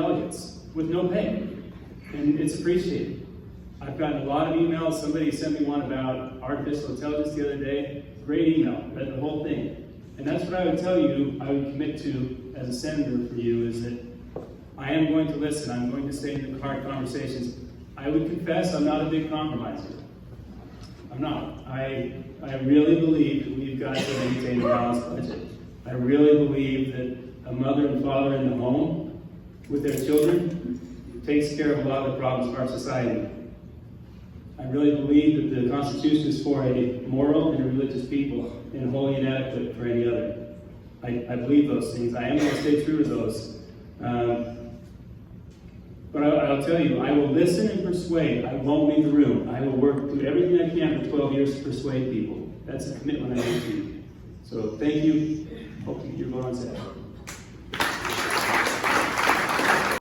delegates with no pay, and it's appreciated. I've gotten a lot of emails. Somebody sent me one about artificial intelligence the other day. Great email, read the whole thing. And that's what I would tell you, I would commit to as a senator for you, is that I am going to listen. I'm going to stay in the hard conversations. I would confess I'm not a big compromiser. I'm not. I really believe that we've got to maintain a balanced budget. I really believe that a mother and father in the home with their children takes care of a lot of the problems of our society. I really believe that the Constitution is for a moral and a religious people and wholly inadequate for any other. I believe those things. I am going to stay true to those. But I'll tell you, I will listen and persuade. I won't leave the room. I will work, do everything I can for 12 years to persuade people. That's a commitment I make to you. So thank you. Hope you get your vote on Saturday.